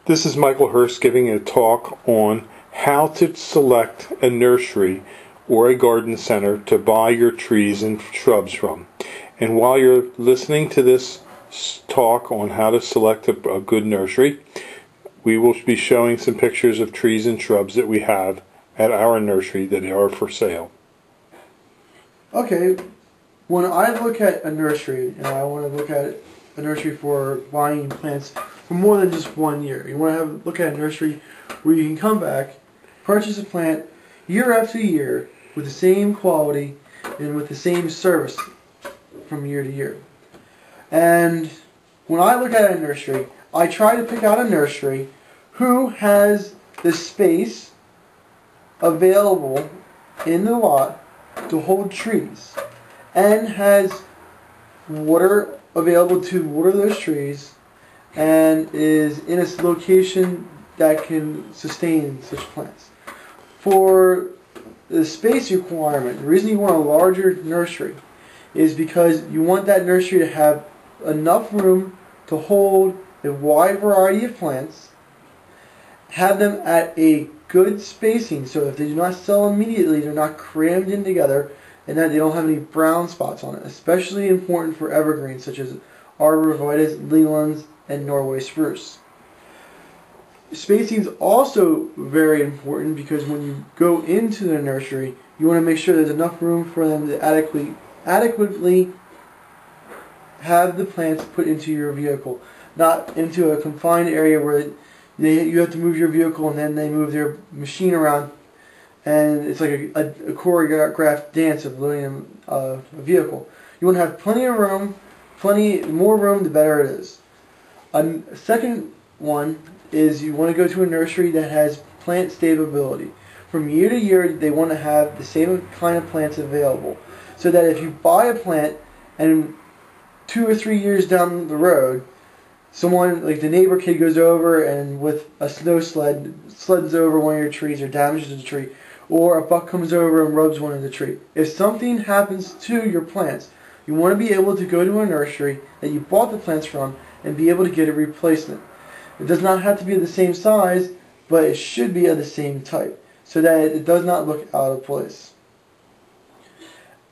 This is Michael Hurst giving a talk on how to select a nursery or a garden center to buy your trees and shrubs from. And while you're listening to this talk on how to select a good nursery, we will be showing some pictures of trees and shrubs that we have at our nursery that are for sale. Okay, when I look at a nursery, and I want to look at a nursery for buying plants for more than just 1 year, you want to look at a nursery where you can come back, purchase a plant year after year with the same quality and with the same service from year to year. And when I look at a nursery, I try to pick out a nursery who has the space available in the lot to hold trees and has water available to water those trees and is in a location that can sustain such plants. For the space requirement, the reason you want a larger nursery is because you want that nursery to have enough room to hold a wide variety of plants, have them at a good spacing so if they do not sell immediately, they're not crammed in together, and that they don't have any brown spots on it. Especially important for evergreens such as arborvitaes, lelands, and Norway spruce. Spacing is also very important because when you go into the nursery, you want to make sure there's enough room for them to adequately have the plants put into your vehicle, not into a confined area where you have to move your vehicle and then they move their machine around, and it's like a choreographed dance of loading a vehicle. You want to have plenty of room, more room the better it is. A second one is you want to go to a nursery that has plant stability. From year to year, they want to have the same kind of plants available, so that if you buy a plant and 2 or 3 years down the road, someone like the neighbor kid goes over and with a snow sled sleds over one of your trees or damages the tree, or a buck comes over and rubs one of the tree. If something happens to your plants, you want to be able to go to a nursery that you bought the plants from and be able to get a replacement. It does not have to be the same size, but it should be of the same type, so that it does not look out of place.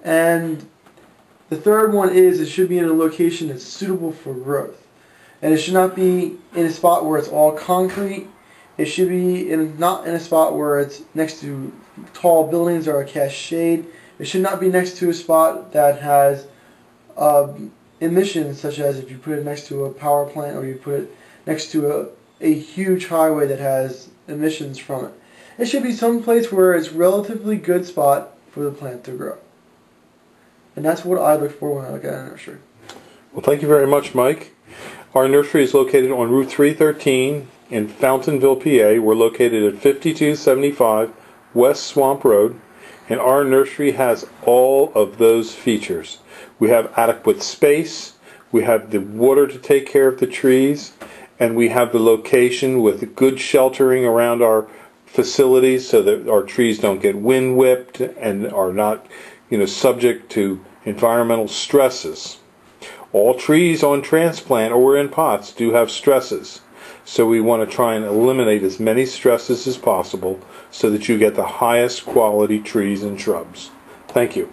And the third one is it should be in a location that's suitable for growth. And it should not be in a spot where it's all concrete. It should be not in a spot where it's next to tall buildings or a cast shade. It should not be next to a spot that has emissions, such as if you put it next to a power plant or you put it next to a huge highway that has emissions from it. It should be someplace where it's a relatively good spot for the plant to grow. And that's what I look for when I look at a nursery. Well, thank you very much, Mike. Our nursery is located on Route 313 in Fountainville, PA. We're located at 5275 West Swamp Road, and our nursery has all of those features. We have adequate space, we have the water to take care of the trees, and we have the location with good sheltering around our facilities so that our trees don't get wind whipped and are not, subject to environmental stresses. All trees on transplant or in pots do have stresses, so we want to try and eliminate as many stresses as possible so that you get the highest quality trees and shrubs. Thank you.